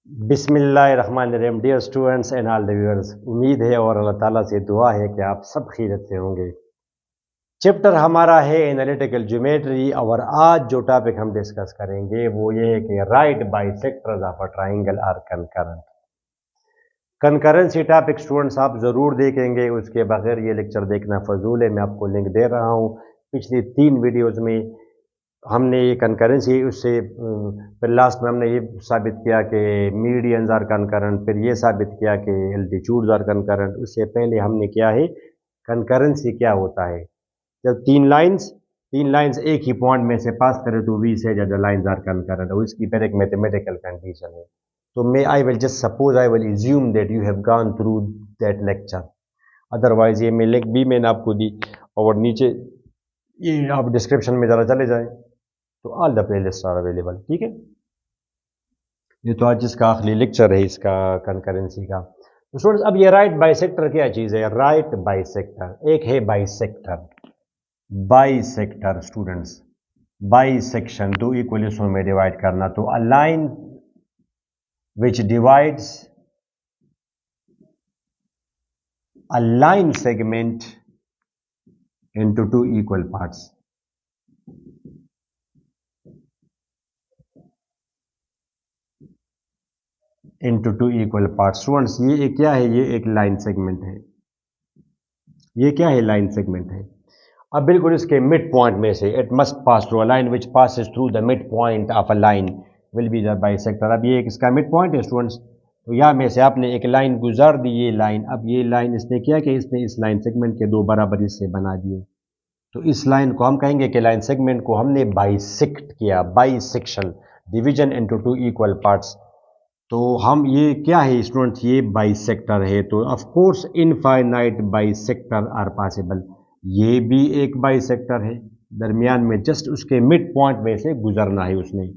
बिस्मिल्लाहिर्रहमानिर्रहीम। Dear students and all the viewers, उम्मीद है और अल्लाह ताला से दुआ है कि आप सब खैरियत से होंगे। चैप्टर हमारा है एनालिटिकल ज्योमेट्री और आज जो टॉपिक हम डिस्कस करेंगे वो ये है कि right bisectors of a triangle are concurrent. Concurrency topic students आप ज़रूर देखेंगे, उसके बगैर ये लेक्चर देखना फजूल है। मैं आपको लिंक दे रहा हूँ। पिछली 3 वीडियोज़ में हमने ये कंकरेंसी उससे फिर लास्ट में हमने ये साबित किया कि मीडियंस आर कंकरेंट, फिर ये साबित किया कि एल्टीट्यूड्स आर कंकरेंट। उससे पहले हमने किया है कंकरेंसी क्या होता है। जब तीन लाइंस एक ही पॉइंट में से पास करें तो वी से द लाइंस आर कंकरेंट, और इसकी फिर एक मैथमेटिकल कंडीशन है। तो मैं I will just suppose I will assume that you have gone through that lecture. Otherwise ये मैं लिंक भी मैंने आपको दी और नीचे ये आप डिस्क्रिप्शन में ज़रा चले जाएं तो all the playlist are available. ठीक है, ये तो आज इसका आखिरी लेक्चर है इसका कंकरेंसी का। तो स्टूडेंट्स अब ये राइट बाइसेक्टर क्या चीज़ है? राइट बाइसेक्टर एक है बाइसेक्टर। बाइसेक्टर स्टूडेंट्स, बाइसेक्शन दो इक्वल हिस्सों में डिवाइड करना। तो a line which divides a line segment into two equal parts. into two equal parts students, ये एक क्या है? ये एक लाइन सेगमेंट है। ये क्या है? लाइन सेगमेंट है। अब बिल्कुल इसके मिड पॉइंट में से it must pass through a line which passes through the mid point of a line will be the bisector. अब ये एक इसका मिड पॉइंट है स्टूडेंट्स। तो यहाँ में से आपने एक लाइन गुजार दी, ये लाइन। अब ये लाइन इसने किया कि इसने इस लाइन सेगमेंट के दो बराबर हिस्से बना दिए। तो इस लाइन को हम कहेंगे कि लाइन सेगमेंट को हमने बाइसेक्ट किया, bisection, division into two equal parts. तो हम ये क्या है स्टूडेंट्स? ये बाइसेक्टर है। तो of course infinite bisector are possible. ये भी एक बाइसेक्टर है, दरमियान में जस्ट उसके मिड पॉइंट में से गुजरना है उसने।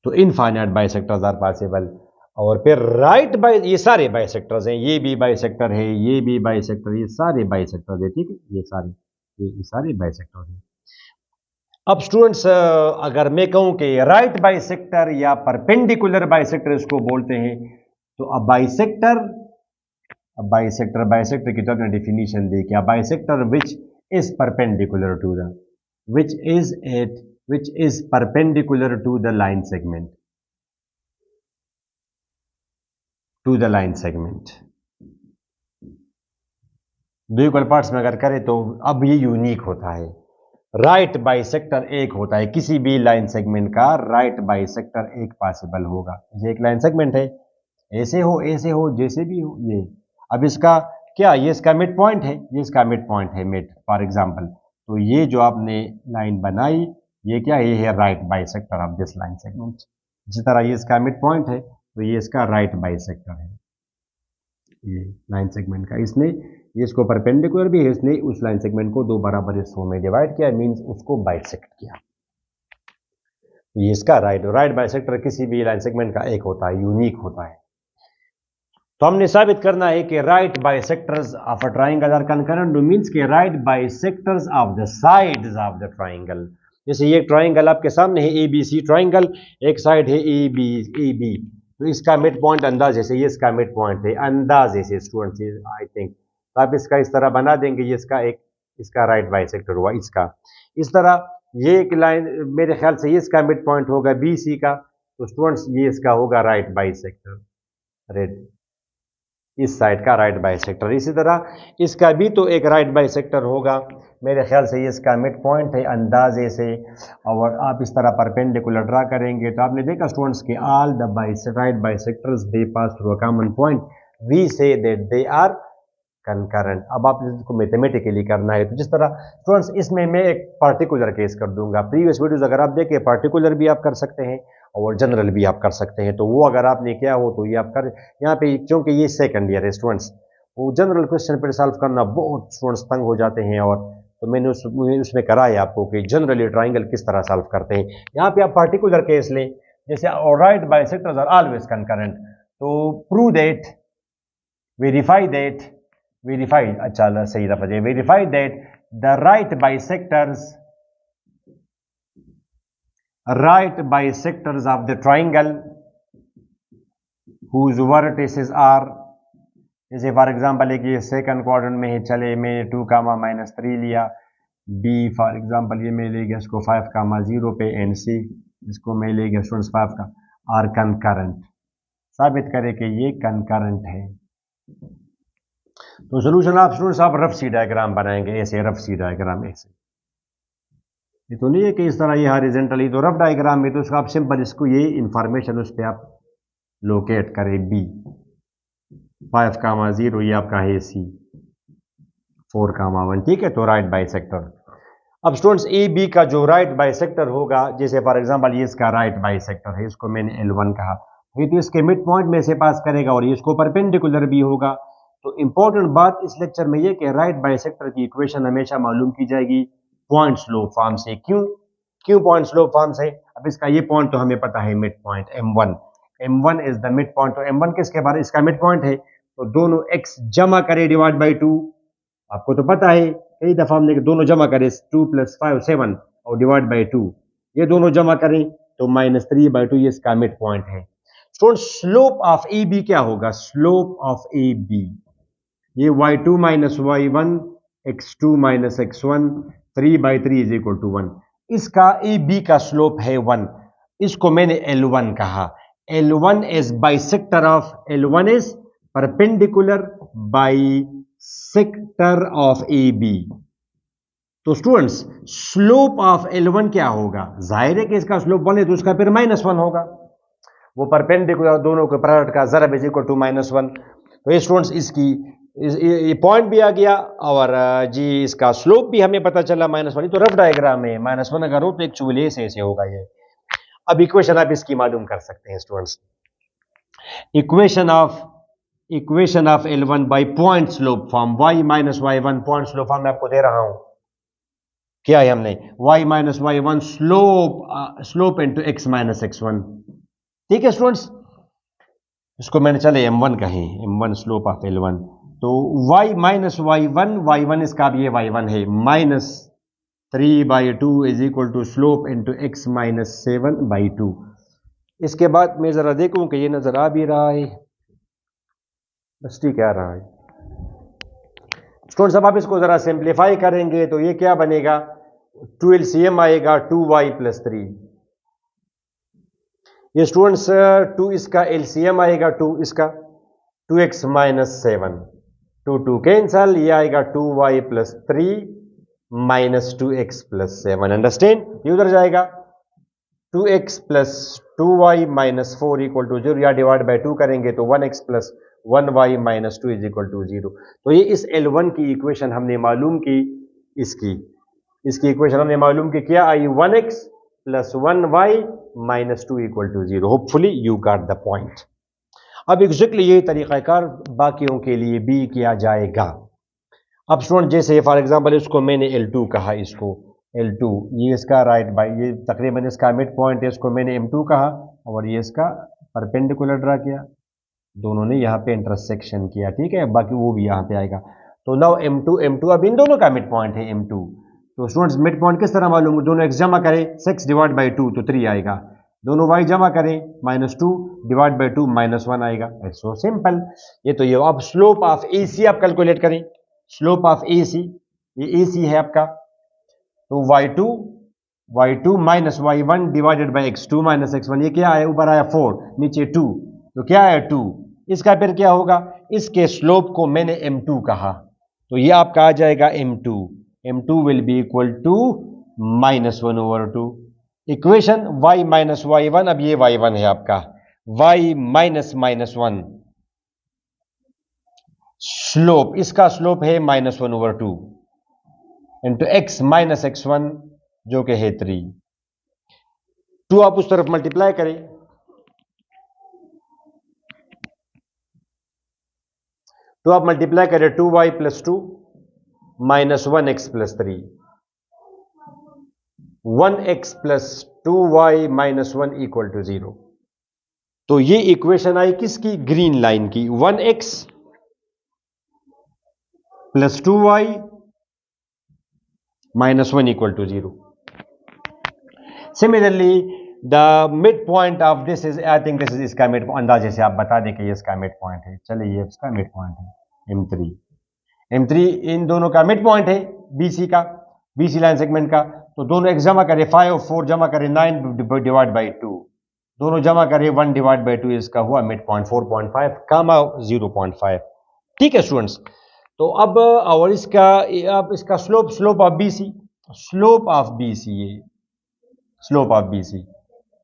तो इनफाइनाइट बाइसेक्टर्स आर पॉसिबल। और फिर राइट बाई, ये सारे बाइसेक्टर्स हैं, ये भी बाइसेक्टर है, ये भी बाइसेक्टर, ये सारे बाइसेक्टर्स है। ठीक है, ये सारे बाइसेक्टर्स हैं। अब स्टूडेंट्स अगर मैं कहूं कि राइट बाइसेक्टर या परपेंडिकुलर बाइसेक्टर इसको बोलते हैं, तो बाइसेक्टर की तो आपने डिफिनीशन दी क्या? Bisector which is perpendicular to the which is at which is perpendicular to the line segment. दो इक्वल पार्ट्स में अगर करें तो अब ये यूनिक होता है। राइट बाइसेक्टर एक होता है, किसी भी लाइन सेगमेंट का राइट बाइसेक्टर एक पॉसिबल होगा। ये एक लाइन सेगमेंट है, ऐसे हो जैसे भी हो ये। अब इसका क्या? ये इसका मिड पॉइंट है, ये इसका मिड पॉइंट है, मिड फॉर एग्जांपल। तो ये जो आपने लाइन बनाई, ये क्या है? ये है right bisector of this line segment. इसी तरह ये इसका मिड पॉइंट है, तो ये इसका राइट बाइसेक्टर है, ये लाइन सेगमेंट का। इसने ये इसको परपेंडिकुलर भी है, इसने उस लाइन सेगमेंट को दो बराबर हिस्सों में डिवाइड किया, मींस उसको बाइसेक्ट किया। तो ये इसका राइट बाइसेक्टर किसी भी लाइन सेगमेंट का एक होता है, यूनिक होता है। तो हमने साबित करना है कि right bisectors of a triangle are concurrent, means के right bisectors of the sides of the triangle. जैसे ये ट्राइंगल आपके सामने है, ए बी सी ट्राइंगल, एक साइड है ए बी, तो इसका मिड पॉइंट अंदाजे से, ये इसका मिड पॉइंट है अंदाजे से स्टूडेंट्स, आई थिंक। तो आप इसका इस तरह बना देंगे, ये इसका राइट बाइसेक्टर हुआ इसका। इस तरह ये एक लाइन, मेरे ख्याल से ये इसका मिड पॉइंट होगा बी सी का, तो स्टूडेंट्स ये इसका होगा राइट बाइसेक्टर, रेड, इस साइड का राइट बाइसेक्टर। इसी तरह इसका भी तो एक राइट बाइसेक्टर होगा, मेरे ख्याल से ये इसका मिड पॉइंट है अंदाजे से। और आप इस तरह परपेंडिकुलर ड्रा करेंगे तो आपने देखा स्टूडेंट्स कि all the right bisectors they pass through a common point, we say that they are concurrent. अब आप इसको मैथमेटिकली करना है, तो जिस तरह स्टूडेंट्स इसमें मैं एक पार्टिकुलर केस कर दूंगा। प्रीवियस वीडियोस अगर आप देखें, पार्टिकुलर भी आप कर सकते हैं और जनरल भी आप कर सकते हैं। तो वो अगर आपने किया हो तो ये आप कर, यहाँ पे क्योंकि ये सेकंड ईयर है स्टूडेंट्स, वो जनरल क्वेश्चन पर सॉल्व करना बहुत स्टूडेंट्स तंग हो जाते हैं। और तो मैंने उसमें करा है आपको कि जनरली ट्राइंगल किस तरह सॉल्व करते हैं। यहाँ पे आप पार्टिकुलर केस लें, जैसे right bisectors are always concurrent, तो प्रूव दैट, वेरीफाई दैट, अच्छा सही लफ्ज़ है, verify that the right bisectors of the triangle whose vertices are, जैसे फॉर एग्जांपल एक ये सेकंड क्वाड्रेंट में है, चले मैं 2 कामा माइनस 3 लिया, बी फॉर एग्जांपल ये मैं ले गया इसको 5 कामा 0 पे, एंड सी इसको मैं ले गया स्टूडेंट्स 5 का, आर कंकरेंट, साबित करें कि ये कंकरेंट है। तो सोल्यूशन आप स्टूडेंट्स आप रफ सी डायग्राम बनाएंगे, ऐसे रफ सी डायग्राम ऐसे, ये तो नहीं है कि इस तरह ये हॉरिजॉन्टली, तो रफ डायग्राम में तो उसको आप सिंपल इसको ये इंफॉर्मेशन उस पर आप लोकेट करें, बी 5 कामा 0 ये आपका है, सी 4 कामा 1, ठीक है, तो राइट बाइसेक्टर। अब स्टूडेंट्स ए बी का जो राइट बाइसेक्टर होगा, जैसे फॉर एग्जांपल ये इसका राइट बाइसेक्टर है, इसको मैंने L1 कहा, ये तो इसके मिड पॉइंट में से पास करेगा और ये इसको परपेंडिकुलर भी होगा। तो इंपॉर्टेंट बात इस लेक्चर में ये कि राइट बाइसेक्टर की इक्वेशन हमेशा मालूम की जाएगी पॉइंट स्लोप फॉर्म से। क्यों पॉइंट स्लोप फॉर्म से? अब इसका ये पॉइंट तो हमें पता है mid point M1 is the mid point, तो M1 किसके बारे इसका मिड पॉइंट है, तो दोनों x जमा करे डिवाइड बाई 2, आपको तो पता है कई दफा हमने दोनों जमा करें 2 + 5 7 और डिवाइड बाई 2, ये दोनों जमा करें तो -3/2, ये इसका मिड पॉइंट है। Student slope of A B क्या होगा? स्लोप ऑफ ए बी ये y2 - y1 x2 - x1 3/3 = 1, इसका ए बी का स्लोप है 1, इसको मैंने L1 कहा। L1 is bisector of, L1 is perpendicular bisector of A B. तो स्टूडेंट्स स्लोप ऑफ L1 क्या होगा? जाहिर है कि इसका स्लोप 1 है तो उसका फिर -1 होगा, वो परपेंडिकुलर दोनों के प्रोडक्ट का ज़रब इज इक्वल टू -1। तो ये स्टूडेंट्स इसकी ये पॉइंट भी आ गया और जी इसका स्लोप भी हमें पता चला -1, तो रफ डायग्राम में -1 अगर हो तो एक्चुअली ऐसे होगा ये। अब इक्वेशन आप इसकी मालूम कर सकते हैं students, equation of L1 by point slope form, y - y1 point slope form मैं आपको दे रहा हूं, क्या है हमने y - y1 slope into x - x1, ठीक है स्टूडेंट्स, इसको मैंने चले M1 कहें, M1 स्लोप ऑफ L1, तो y - y1 इसका भी ये y1 है, -3/2 is equal to slope into x - 7/2। इसके बाद मैं जरा देखूं कि ये नजर आ भी रहा है, बस ठीक आ रहा है स्टूडेंट्स। अब आप इसको जरा सिंप्लीफाई करेंगे तो ये क्या बनेगा, 2 LCM आएगा 2y + 3, ये स्टूडेंट्स 2 इसका LCM आएगा 2 इसका 2x - 7, 2 कैंसल, ये आएगा 2y + 3 -2x + 7, अंडरस्टैंड, ये उधर जाएगा 2x + 2y - 4 = 0, या डिवाइड बाई 2 करेंगे तो 1x + 1y - 2 = 0। तो ये इस L1 की इक्वेशन हमने मालूम की, इसकी इक्वेशन हमने मालूम की, क्या आई 1x + 1y - 2 = 0। Hopefully you got the point. अब एग्जैक्टली ये तरीक़ाकार बाकियों के लिए भी किया जाएगा। अब स्टूडेंट जैसे फॉर एग्जांपल इसको मैंने L2 कहा, इसको L2, ये इसका राइट बाई, ये तकरीबन इसका मिड पॉइंट है, इसको मैंने M2 कहा और ये इसका परपेंडिकुलर ड्रा किया, दोनों ने यहाँ पे इंटरसेक्शन किया, ठीक है, बाकी वो भी यहाँ पे आएगा। तो नाउ M2 अब इन दोनों का मिड पॉइंट है M2, तो स्टूडेंट्स मिड पॉइंट किस तरह मालूम, दोनों x जमा करें 6 डिवाइड बाई 2 तो 3 आएगा, दोनों y जमा करें -2 डिवाइड बाई 2 -1 आएगा, इट्स सो सिंपल। ये तो ये अब स्लोप ऑफ AC आप कैलकुलेट करें, स्लोप ऑफ AC, ये AC है आपका, तो y2 - y1 divided by x2 - x1, ये क्या है, ऊपर आया 4 नीचे 2, तो क्या है 2, इसका फिर क्या होगा, इसके स्लोप को मैंने M2 कहा, तो ये आपका आ जाएगा M2 will be equal to -1/2, equation y - y1, अब ये y1 है आपका, y -1 स्लोप, इसका स्लोप है -1/2 इंटू x - x1 जो कि है 3, 2 आप उस तरफ मल्टीप्लाई करें, तो आप मल्टीप्लाई करें 2y + 2 -1x + 3, 1x + 2y - 1 = 0। तो ये इक्वेशन आई किसकी, ग्रीन लाइन की, 1x + 2y - 1 = 0। Similarly the mid point of this is, I think this is इसका मिड, अंदाजे से आप बता दें कि ये इसका मिड पॉइंट है। चलिए ये इसका मिड पॉइंट है M3 इन दोनों का मिड पॉइंट है BC का, BC लाइन सेगमेंट का। तो दोनों एक जमा करें 5 और 4 जमा करें 9 डिवाइड बाई 2, दोनों जमा करें 1 डिवाइड बाई 2, इसका हुआ मिड पॉइंट 4.5 कामा 0.5। ठीक है स्टूडेंट्स, तो अब और इसका, अब इसका slope of BC, slope of BC, ये स्लोप ऑफ BC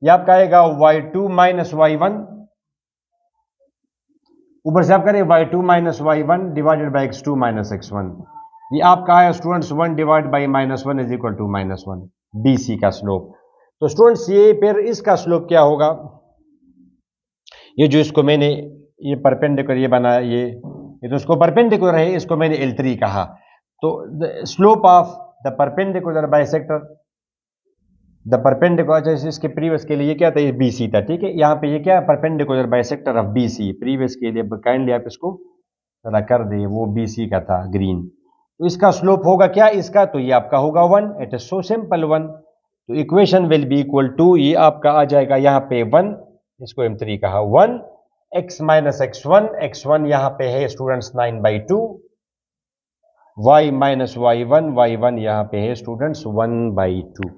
ये आपका आएगा y2 माइनस y1, ऊपर से आप करें y2 minus y1 divided by x2 minus x1। ये आपका है students 1 divide by -1 is equal to -1 BC का स्लोप। तो स्टूडेंट्स ये फिर इसका स्लोप क्या होगा, ये जो इसको मैंने ये परपेंडिकुलर ये बनाया, ये तो इसको परपेंडिकुलर है, इसको मैंने L3 कहा। तो slope of the perpendicular bisector, the perpendicular, जैसे इसके प्रीवियस के लिए क्या था, ये BC था, ठीक है। यहाँ पे ये क्या है, perpendicular bisector of BC, previous के लिए काइंडली आप इसको जरा कर दे, वो BC का था ग्रीन। तो इसका स्लोप होगा क्या इसका, तो ये आपका होगा 1, इट इज सो सिंपल 1। तो equation will be equal to, ये आपका आ जाएगा यहाँ पे 1, इसको M3 कहा, 1 x माइनस x1, x1 यहाँ पे है students 9/2, y minus y1, y1 यहाँ पे है स्टूडेंट्स 1/2।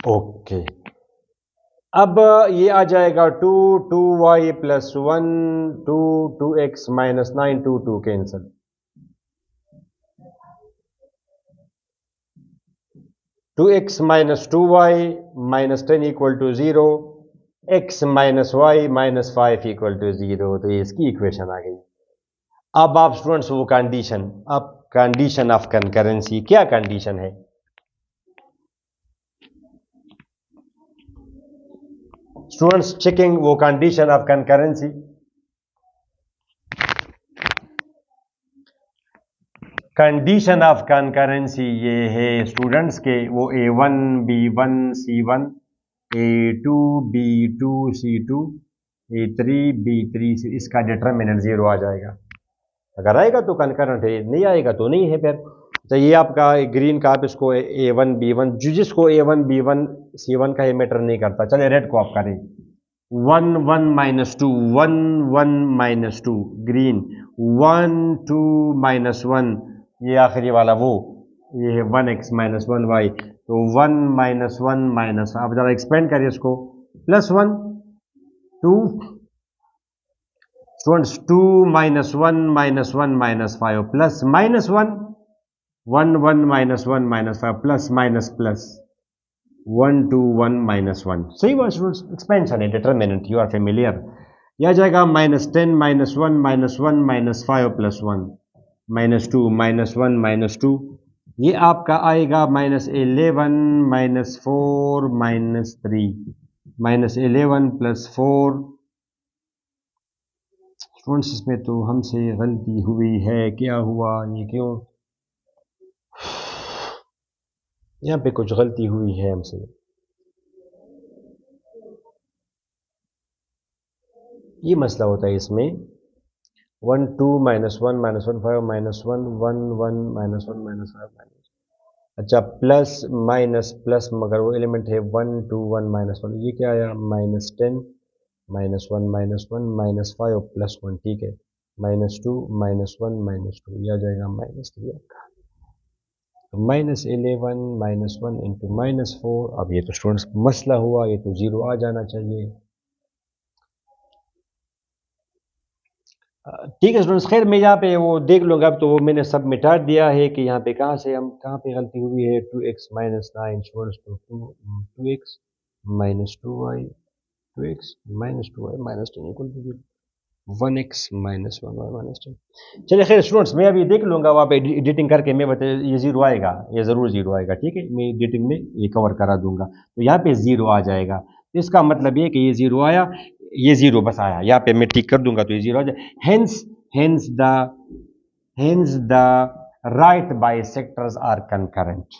ओके, अब ये आ जाएगा 2y plus 1, 2x minus 9, 2 cancel, 2x minus 2y minus 10 equal to 0, x minus y minus 5 equal to 0। तो ये इसकी इक्वेशन आ गई। अब आप स्टूडेंट्स वो कंडीशन, अब कंडीशन ऑफ कंकरेंसी, क्या कंडीशन है, स्टूडेंट्स चेकिंग वो condition of concurrency. Condition of concurrency ये है स्टूडेंट्स के, वो A1 B1 C1, A2 B2 C2, A3 B3 C, इसका डिटर्मिनेंट 0 आ जाएगा। अगर आएगा तो कंकरेंट है, नहीं आएगा तो नहीं है फिर। तो ये आपका ग्रीन का, आप इसको A1 B1, जिसको A1 B1 C1 का ये मैटर नहीं करता। चलिए रेड को आप करें 1 1 माइनस 2, 1 1 माइनस 2, ग्रीन 1 2 माइनस 1, ये आखिरी वाला वो, ये है 1x माइनस 1y। तो 1 माइनस 1 माइनस, आप जरा एक्सपेंड करिए इसको, plus 1 2, students 2 minus 1 minus 1 minus 5 plus minus 1, 1 1 minus 1 minus 5 plus minus plus 1 2 1 minus 1। सही बात स्टूडेंट्स, एक्सपेंशन है, डिटरमिनेंट यू आर फेमिलियर। यह आ जाएगा minus 10 minus 1 minus 1 minus 5 plus 1 minus 2 minus 1 minus 2, ये आपका आएगा minus 11 minus 4 minus 3, minus 11 plus 4। Students इसमें तो हमसे गलती हुई है, क्या हुआ, ये क्यों, यहाँ पे कुछ गलती हुई है हमसे। ये मसला होता है इसमें, 1 2 minus 1 minus 1 5 minus 1 1 1 minus 1 minus 5 minus, अच्छा प्लस माइनस प्लस, मगर वो एलिमेंट है 1 2 1 माइनस 1, ये क्या आया minus 10 minus 1 minus 1 minus 5 plus 1, ठीक है, माइनस 2 माइनस 1 माइनस 2, ये आ जाएगा माइनस 3 आपका। तो माइनस 11 माइनस 1 इंटू माइनस 4। अब ये तो स्टूडेंट्स मसला हुआ, ये तो 0 आ जाना चाहिए। ठीक है स्टूडेंट्स, खैर मैं यहाँ पे वो देख लूँगा। अब तो वो मैंने सब मिटा दिया है कि यहाँ पे कहाँ से हम, कहाँ पे गलती हुई है। 2x माइनस 9 स्टूडेंट्स, तो 2x minus 2y, 2x minus 2y minus 10 equal to 1x minus 1y minus 10। चलिए खैर स्टूडेंट्स, मैं अभी देख लूँगा, वहाँ पे एडिटिंग करके मैं बता, ये 0 आएगा, ये ज़रूर 0 आएगा, ठीक है, मैं एडिटिंग में ये कवर करा दूंगा। तो यहाँ पे 0 आ जाएगा, तो इसका मतलब ये कि ये 0 आया, ये 0 बस आया, यहाँ पे मैं ठीक कर दूंगा तो ये 0 आ जाए। Hence the right bisectors are concurrent.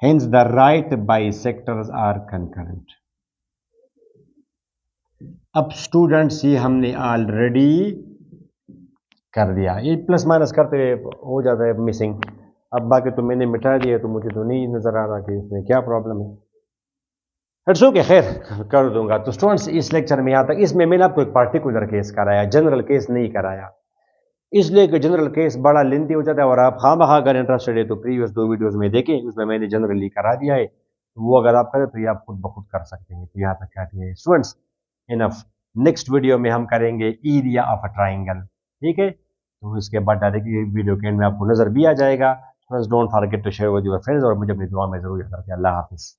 Hence the right bisectors are concurrent. अब स्टूडेंट्स ये हमने ऑलरेडी कर दिया, ये प्लस माइनस करते हुए हो जाता है मिसिंग। अब बाकी तो मैंने मिटा दिया, तो मुझे तो नहीं नज़र आ रहा कि इसमें क्या प्रॉब्लम है। इट्स ओके, खैर कर दूंगा। तो स्टूडेंट्स, इस लेक्चर में यहाँ तक। इसमें मैंने आपको एक पार्टिकुलर केस कराया, जनरल केस नहीं कराया, इसलिए कि जनरल केस बड़ा लेंथी हो जाता है, और आप खामखा अगर इंटरेस्टेड है तो प्रीवियस 2 वीडियोस में देखें, उसमें मैंने जनरली करा दिया है। तो वो अगर आप करें तो ये आप खुद ब खुद कर सकते हैं। तो यहाँ तक काफ़ी है स्टूडेंट्स, इनफ। नेक्स्ट वीडियो में हम करेंगे एरिया ऑफ अ ट्राइंगल, ठीक है। तो इसके बाद डायरेक्टली वीडियो के एंड में आपको नजर भी आ जाएगा। Students, don't forget to share with your friends, और मुझे अपनी दुआ में जरूर याद रखें। अल्लाह हाफिज़।